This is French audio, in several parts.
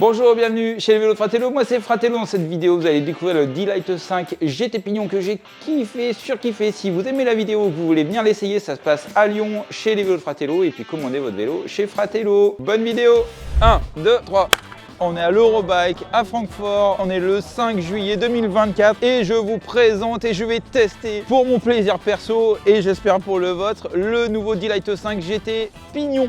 Bonjour, bienvenue chez les vélos de Fratello, moi c'est Fratello. Dans cette vidéo vous allez découvrir le D-Lite 5 GT Pignon que j'ai kiffé, surkiffé. Si vous aimez la vidéo, que vous voulez venir l'essayer, ça se passe à Lyon chez les vélos de Fratello et puis commandez votre vélo chez Fratello. Bonne vidéo. 1, 2, 3. On est à l'Eurobike à Francfort, on est le 5 juillet 2024 et je vous présente et je vais tester pour mon plaisir perso et j'espère pour le vôtre le nouveau D-Lite 5 GT Pignon.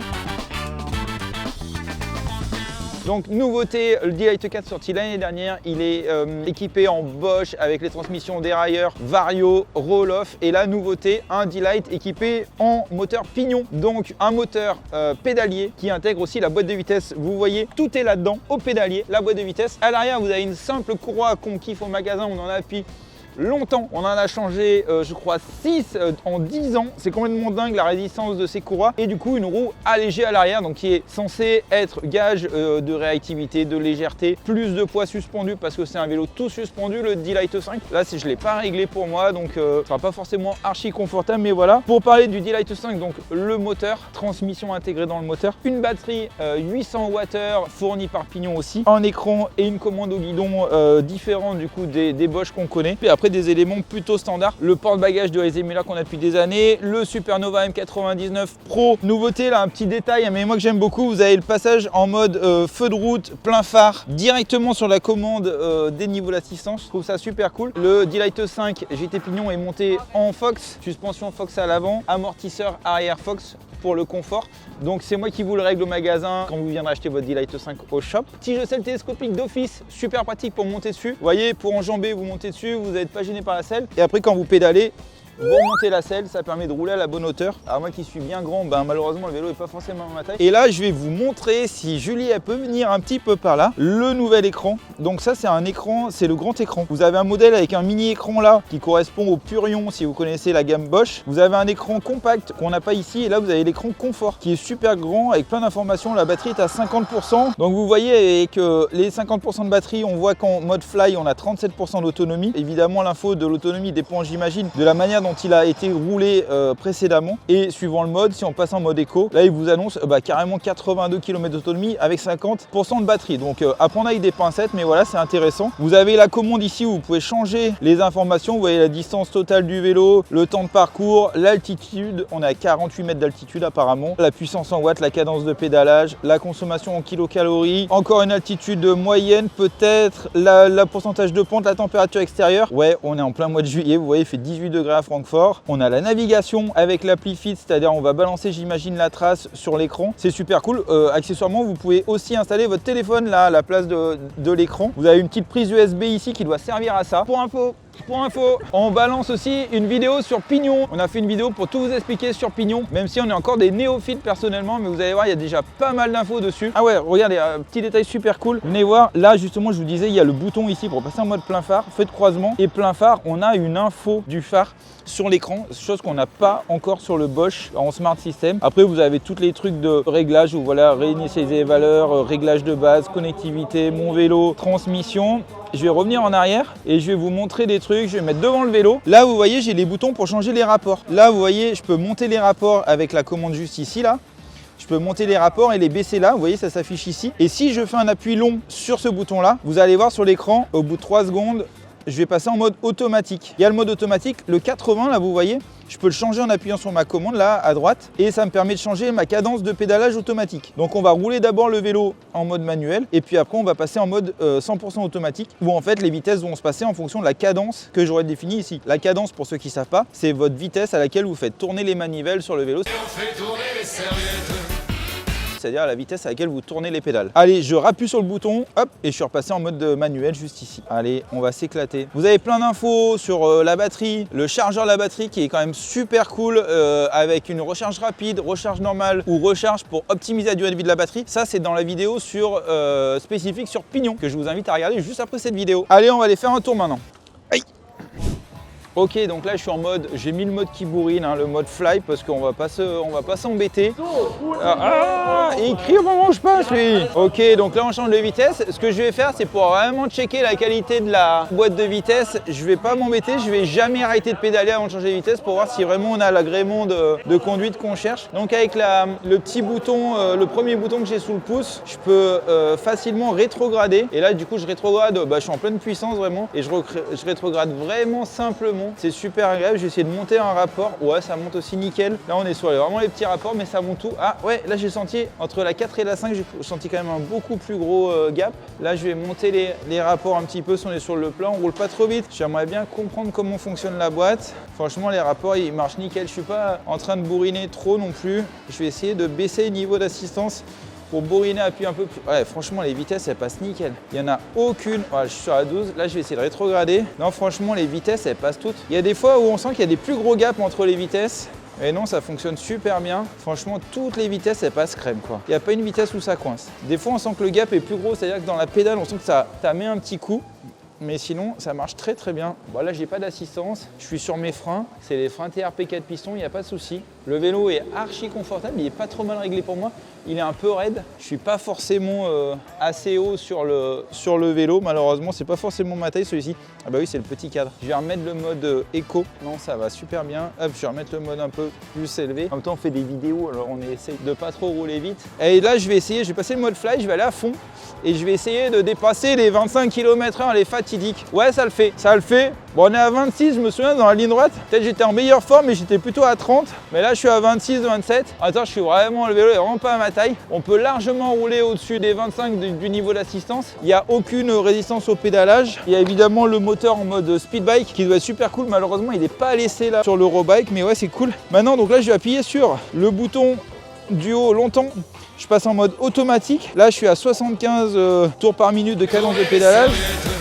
Donc nouveauté, le D-Lite 4 sorti l'année dernière, il est équipé en Bosch avec les transmissions dérailleur Vario, roll-off et la nouveauté, un D-Lite équipé en moteur pignon. Donc un moteur pédalier qui intègre aussi la boîte de vitesse. Vous voyez, tout est là-dedans, au pédalier, la boîte de vitesse. À l'arrière, vous avez une simple courroie qu'on kiffe au magasin, on en a depuis longtemps. On en a changé, je crois, 6 en 10 ans. C'est complètement dingue la résistance de ces courroies. Et du coup, une roue allégée à l'arrière, donc qui est censée être gage de réactivité, de légèreté, plus de poids suspendu parce que c'est un vélo tout suspendu, le D-Lite 5. Là, je ne l'ai pas réglé pour moi, donc ce sera pas forcément archi confortable, mais voilà. Pour parler du D-Lite 5, donc le moteur, transmission intégrée dans le moteur, une batterie 800 Wh fournie par Pignon aussi, un écran et une commande au guidon différente du coup des Bosch qu'on connaît. Et après, des éléments plutôt standards, le porte-bagages de Aisemela qu'on a depuis des années, le Supernova M99 Pro. Nouveauté là, un petit détail mais moi que j'aime beaucoup, vous avez le passage en mode feu de route, plein phare, directement sur la commande des niveaux d'assistance. Je trouve ça super cool. Le D-Lite 5 GT Pignon est monté en Fox, suspension Fox à l'avant, amortisseur arrière Fox pour le confort. Donc c'est moi qui vous le règle au magasin quand vous viendrez acheter votre D-Lite 5 au shop. Petit jeu selle télescopique d'office, super pratique pour monter dessus. Vous voyez, pour enjamber, vous montez dessus, vous n'êtes pas gêné par la selle. Et après quand vous pédalez, vous remontez la selle, ça permet de rouler à la bonne hauteur. Alors moi qui suis bien grand, malheureusement le vélo n'est pas forcément à ma taille. Et là je vais vous montrer, si Julie elle peut venir un petit peu par là, le nouvel écran. Donc ça c'est un écran, c'est le grand écran. Vous avez un modèle avec un mini écran là qui correspond au Purion si vous connaissez la gamme Bosch. Vous avez un écran compact qu'on n'a pas ici et là vous avez l'écran confort qui est super grand avec plein d'informations. La batterie est à 50%. Donc vous voyez avec les 50% de batterie, on voit qu'en mode fly on a 37% d'autonomie. Évidemment l'info de l'autonomie dépend, j'imagine, de la manière dont il a été roulé précédemment et suivant le mode, si on passe en mode éco, là il vous annonce carrément 82 km d'autonomie avec 50% de batterie. Donc à prendre avec des pincettes, mais voilà, c'est intéressant. Vous avez la commande ici où vous pouvez changer les informations. Vous voyez la distance totale du vélo, le temps de parcours, l'altitude, on est à 48 mètres d'altitude apparemment, la puissance en watts, la cadence de pédalage, la consommation en kilocalories, encore une altitude moyenne peut-être, la pourcentage de pente, la température extérieure. Ouais, on est en plein mois de juillet, vous voyez il fait 18 degrés à Francfort. On a la navigation avec l'appli Fit, c'est-à-dire on va balancer, j'imagine, la trace sur l'écran. C'est super cool. Accessoirement, vous pouvez aussi installer votre téléphone là à la place de l'écran. Vous avez une petite prise USB ici qui doit servir à ça. Pour info, on balance aussi une vidéo sur Pignon. On a fait une vidéo pour tout vous expliquer sur Pignon, même si on est encore des néophytes personnellement, mais vous allez voir, il y a déjà pas mal d'infos dessus. Ah ouais, regardez, petit détail super cool. Venez voir, là justement, je vous disais, il y a le bouton ici pour passer en mode plein phare, feu de croisement et plein phare. On a une info du phare sur l'écran, chose qu'on n'a pas encore sur le Bosch en Smart System. Après, vous avez tous les trucs de réglage où voilà, réinitialiser les valeurs, réglage de base, connectivité, mon vélo, transmission. Je vais revenir en arrière et je vais vous montrer des trucs. Je vais mettre devant le vélo. Là, vous voyez, j'ai les boutons pour changer les rapports. Là, vous voyez, je peux monter les rapports avec la commande juste ici, là. Je peux monter les rapports et les baisser là, vous voyez, ça s'affiche ici. Et si je fais un appui long sur ce bouton-là, vous allez voir sur l'écran, au bout de 3 secondes, je vais passer en mode automatique. Il y a le mode automatique, le 80 là, vous voyez, je peux le changer en appuyant sur ma commande là à droite et ça me permet de changer ma cadence de pédalage automatique. Donc on va rouler d'abord le vélo en mode manuel et puis après on va passer en mode 100% automatique où en fait les vitesses vont se passer en fonction de la cadence que j'aurais définie ici. La cadence, pour ceux qui ne savent pas, c'est votre vitesse à laquelle vous faites tourner les manivelles sur le vélo. C'est-à-dire la vitesse à laquelle vous tournez les pédales. Allez, je rappuie sur le bouton, hop, et je suis repassé en mode manuel juste ici. Allez, on va s'éclater. Vous avez plein d'infos sur la batterie, le chargeur de la batterie qui est quand même super cool avec une recharge rapide, recharge normale ou recharge pour optimiser la durée de vie de la batterie. Ça, c'est dans la vidéo spécifique sur Pignon que je vous invite à regarder juste après cette vidéo. Allez, on va aller faire un tour maintenant. Aïe. Ok, donc là je suis en mode, j'ai mis le mode qui bourrine, hein, le mode fly, parce qu'on va pas s'embêter. Et il crie au moment où je passe lui. Ok, donc là on change de vitesse. Ce que je vais faire, c'est pour vraiment checker la qualité de la boîte de vitesse. Je vais pas m'embêter, je vais jamais arrêter de pédaler avant de changer de vitesse pour voir si vraiment on a l'agrément de conduite qu'on cherche. Donc avec le petit bouton, le premier bouton que j'ai sous le pouce, je peux facilement rétrograder. Et là du coup je rétrograde, je suis en pleine puissance vraiment, et je rétrograde vraiment simplement. C'est super agréable. Je vais essayer de monter un rapport. Ouais, ça monte aussi nickel. Là on est sur vraiment les petits rapports, mais ça monte tout. Ah ouais, là j'ai senti entre la 4 et la 5, j'ai senti quand même un beaucoup plus gros gap. Là je vais monter les rapports un petit peu si on est sur le plat. On roule pas trop vite. J'aimerais bien comprendre comment fonctionne la boîte. Franchement les rapports ils marchent nickel. Je suis pas en train de bourriner trop non plus. Je vais essayer de baisser le niveau d'assistance pour bourriner, appuyer un peu plus. Ouais, franchement, les vitesses, elles passent nickel. Il n'y en a aucune. Voilà, je suis sur la 12. Là, je vais essayer de rétrograder. Non, franchement, les vitesses, elles passent toutes. Il y a des fois où on sent qu'il y a des plus gros gaps entre les vitesses. Et non, ça fonctionne super bien. Franchement, toutes les vitesses, elles passent crème, quoi. Il n'y a pas une vitesse où ça coince. Des fois, on sent que le gap est plus gros. C'est-à-dire que dans la pédale, on sent que ça met un petit coup. Mais sinon, ça marche très très bien. Bon, là, j'ai pas d'assistance. Je suis sur mes freins. C'est les freins TRP 4 pistons, il n'y a pas de souci. Le vélo est archi confortable. Il est pas trop mal réglé pour moi. Il est un peu raide. Je suis pas forcément assez haut sur le vélo. Malheureusement, c'est pas forcément ma taille celui-ci. Ah bah oui, c'est le petit cadre. Je vais remettre le mode éco. Non, ça va super bien. Hop, je vais remettre le mode un peu plus élevé. En même temps, on fait des vidéos, alors on essaye de pas trop rouler vite. Et là, je vais passer le mode fly. Je vais aller à fond. Et je vais essayer de dépasser les 25 km/h, les fatidiques. Ouais, ça le fait, ça le fait. Bon, on est à 26, je me souviens, dans la ligne droite. Peut-être j'étais en meilleure forme, mais j'étais plutôt à 30. Mais là, je suis à 26, 27. Attends, le vélo est vraiment pas à ma taille. On peut largement rouler au-dessus des 25 du niveau d'assistance. Il n'y a aucune résistance au pédalage. Il y a évidemment le moteur en mode speed bike qui doit être super cool. Malheureusement, il n'est pas laissé là sur l'Eurobike, mais ouais, c'est cool. Maintenant, donc là, je vais appuyer sur le bouton du haut longtemps. Je passe en mode automatique. Là, je suis à 75 tours par minute de cadence de pédalage.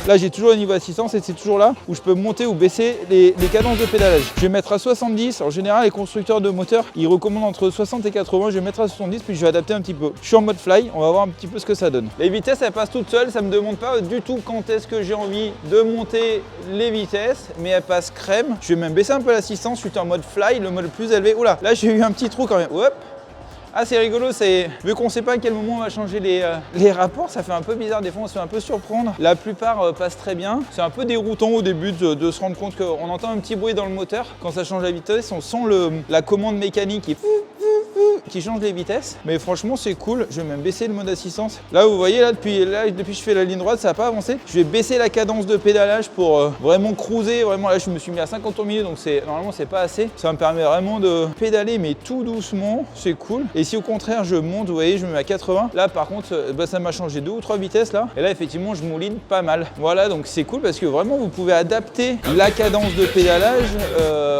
Là, j'ai toujours le niveau d'assistance et c'est toujours là où je peux monter ou baisser les cadences de pédalage. Je vais mettre à 70. En général, les constructeurs de moteurs, ils recommandent entre 60 et 80. Je vais mettre à 70 puis je vais adapter un petit peu. Je suis en mode fly. On va voir un petit peu ce que ça donne. Les vitesses, elles passent toutes seules. Ça ne me demande pas du tout quand est-ce que j'ai envie de monter les vitesses, mais elles passent crème. Je vais même baisser un peu l'assistance. Je suis en mode fly, le mode le plus élevé. Oula, là, j'ai eu un petit trou quand même. Hop. Ah, c'est rigolo, vu qu'on ne sait pas à quel moment on va changer les rapports, ça fait un peu bizarre, des fois on se fait un peu surprendre. La plupart passent très bien. C'est un peu déroutant au début de se rendre compte qu'on entend un petit bruit dans le moteur. Quand ça change la vitesse, on sent la commande mécanique qui change les vitesses. Mais franchement, c'est cool. Je vais même baisser le mode assistance. Là, vous voyez, depuis que je fais la ligne droite, ça n'a pas avancé. Je vais baisser la cadence de pédalage pour vraiment cruiser. Vraiment, là, je me suis mis à 50 tours minute, donc normalement, c'est pas assez. Ça me permet vraiment de pédaler, mais tout doucement. C'est cool. Et si au contraire, je monte, vous voyez, je me mets à 80. Là, par contre, ça m'a changé 2 ou 3 vitesses là. Et là, effectivement, je mouline pas mal. Voilà, donc c'est cool parce que vraiment, vous pouvez adapter la cadence de pédalage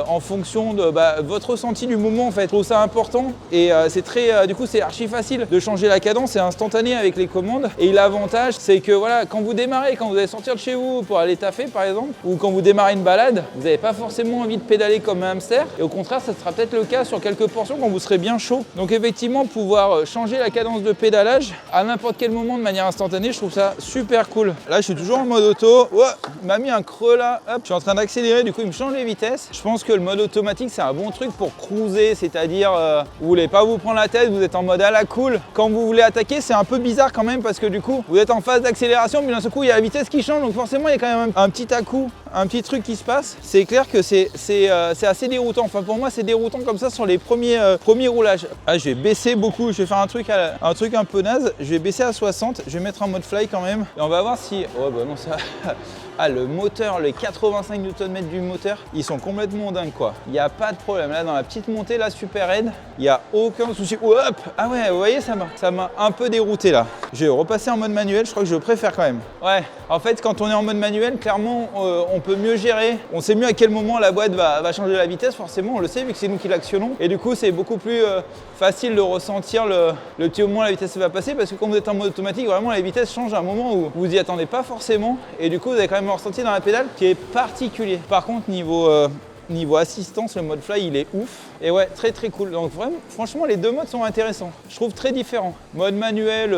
en fonction de votre ressenti du moment, en fait. Je trouve ça important. Et c'est très, du coup, c'est archi facile de changer la cadence, c'est instantané avec les commandes. Et l'avantage, c'est que voilà, quand vous démarrez, quand vous allez sortir de chez vous pour aller taffer par exemple, ou quand vous démarrez une balade, vous n'avez pas forcément envie de pédaler comme un hamster. Et au contraire, ça sera peut-être le cas sur quelques portions quand vous serez bien chaud. Donc effectivement, pouvoir changer la cadence de pédalage à n'importe quel moment de manière instantanée, je trouve ça super cool. Là, je suis toujours en mode auto. Ouais, il m'a mis un creux là. Hop, je suis en train d'accélérer, du coup, il me change les vitesses. Je pense que le mode automatique, c'est un bon truc pour cruiser, c'est-à-dire vous voulez pas vous prendre la tête, vous êtes en mode à la cool. Quand vous voulez attaquer, c'est un peu bizarre quand même parce que du coup, vous êtes en phase d'accélération, mais d'un seul coup, il y a la vitesse qui change, donc forcément, il y a quand même un petit à-coup, un petit truc qui se passe. C'est clair que c'est assez déroutant. Enfin, pour moi, c'est déroutant comme ça sur les premiers roulages. Ah, je vais baisser beaucoup, je vais faire un truc un peu naze. Je vais baisser à 60, je vais mettre un mode fly quand même. Et on va voir si... Oh bah non, ça... Ah, le moteur, les 85 Nm du moteur, ils sont complètement dingues quoi. Il n'y a pas de problème. Là, dans la petite montée, là, super raide, il n'y a aucun souci. Hop! Ah ouais, vous voyez, ça m'a un peu dérouté là. Je vais repasser en mode manuel, je crois que je préfère quand même. Ouais, en fait, quand on est en mode manuel, clairement, on peut mieux gérer. On sait mieux à quel moment la boîte va changer la vitesse, forcément, on le sait vu que c'est nous qui l'actionnons. Et du coup, c'est beaucoup plus facile de ressentir le petit moment où la vitesse va passer parce que quand vous êtes en mode automatique, vraiment, la vitesse change à un moment où vous n'y attendez pas forcément. Et du coup, vous avez quand même un ressenti dans la pédale qui est particulier. Par contre, niveau assistance, le mode fly, il est ouf. Et ouais, très très cool. Donc vraiment, franchement, les deux modes sont intéressants. Je trouve très différents. Mode manuel,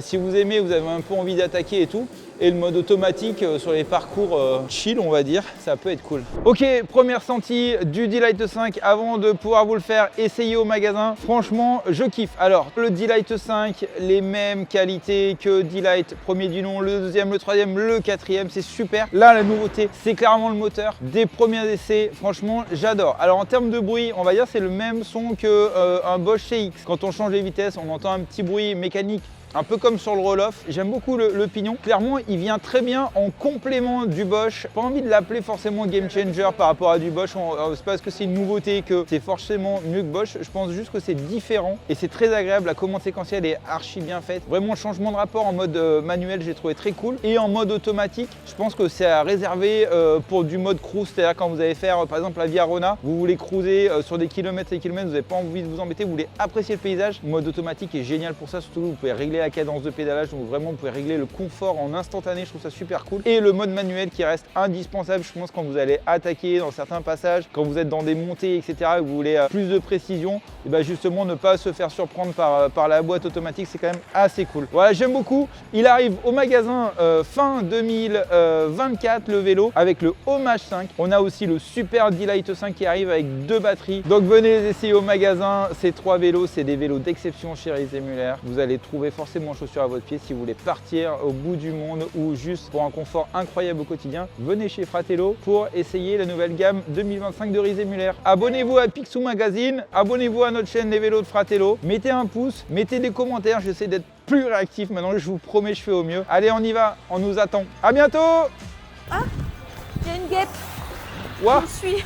si vous aimez, vous avez un peu envie d'attaquer et tout. et le mode automatique sur les parcours chill, on va dire, ça peut être cool. Ok, première sortie du D-Lite 5 avant de pouvoir vous le faire essayer au magasin. Franchement, je kiffe. Alors, le D-Lite 5, les mêmes qualités que D-Lite, premier du nom, le deuxième, le troisième, le quatrième, c'est super. Là, la nouveauté, c'est clairement le moteur. Des premiers essais, franchement, j'adore. Alors, en termes de bruit, on va dire c'est le même son qu'un Bosch CX. Quand on change les vitesses, on entend un petit bruit mécanique. Un peu comme sur le roll-off, j'aime beaucoup le pignon. Clairement, il vient très bien en complément du Bosch. Pas envie de l'appeler forcément game changer par rapport à du Bosch. C'est pas parce que c'est une nouveauté que c'est forcément mieux que Bosch. Je pense juste que c'est différent et c'est très agréable. La commande séquentielle est archi bien faite. Vraiment, le changement de rapport en mode manuel, j'ai trouvé très cool. Et en mode automatique, je pense que c'est à réserver pour du mode cruise. C'est-à-dire quand vous allez faire par exemple la Via Rona, vous voulez cruiser sur des kilomètres et kilomètres, vous n'avez pas envie de vous embêter, vous voulez apprécier le paysage. Le mode automatique est génial pour ça. Surtout, vous pouvez régler la cadence de pédalage, donc vraiment vous pouvez régler le confort en instantané, je trouve ça super cool. Et le mode manuel qui reste indispensable, je pense, quand vous allez attaquer dans certains passages, quand vous êtes dans des montées, etc., et que vous voulez plus de précision, et bien justement ne pas se faire surprendre par la boîte automatique, c'est quand même assez cool. Voilà, j'aime beaucoup. Il arrive au magasin fin 2024 le vélo avec le Homage 5. On a aussi le Super D-Lite 5 qui arrive avec 2 batteries. Donc venez les essayer au magasin. Ces 3 vélos, c'est des vélos d'exception chez Rise Muller. Vous allez trouver forcément chaussures à votre pied si vous voulez partir au bout du monde ou juste pour un confort incroyable au quotidien. Venez chez Fratello pour essayer la nouvelle gamme 2025 de Rise Muller. Abonnez-vous à Picsou Magazine, abonnez-vous à notre chaîne Les Vélos de Fratello, mettez un pouce, mettez des commentaires, j'essaie d'être plus réactif maintenant, je vous promets, je fais au mieux. Allez, on y va, on nous attend. À bientôt. Ah, il y a une guêpe. Ouah. Je me suis.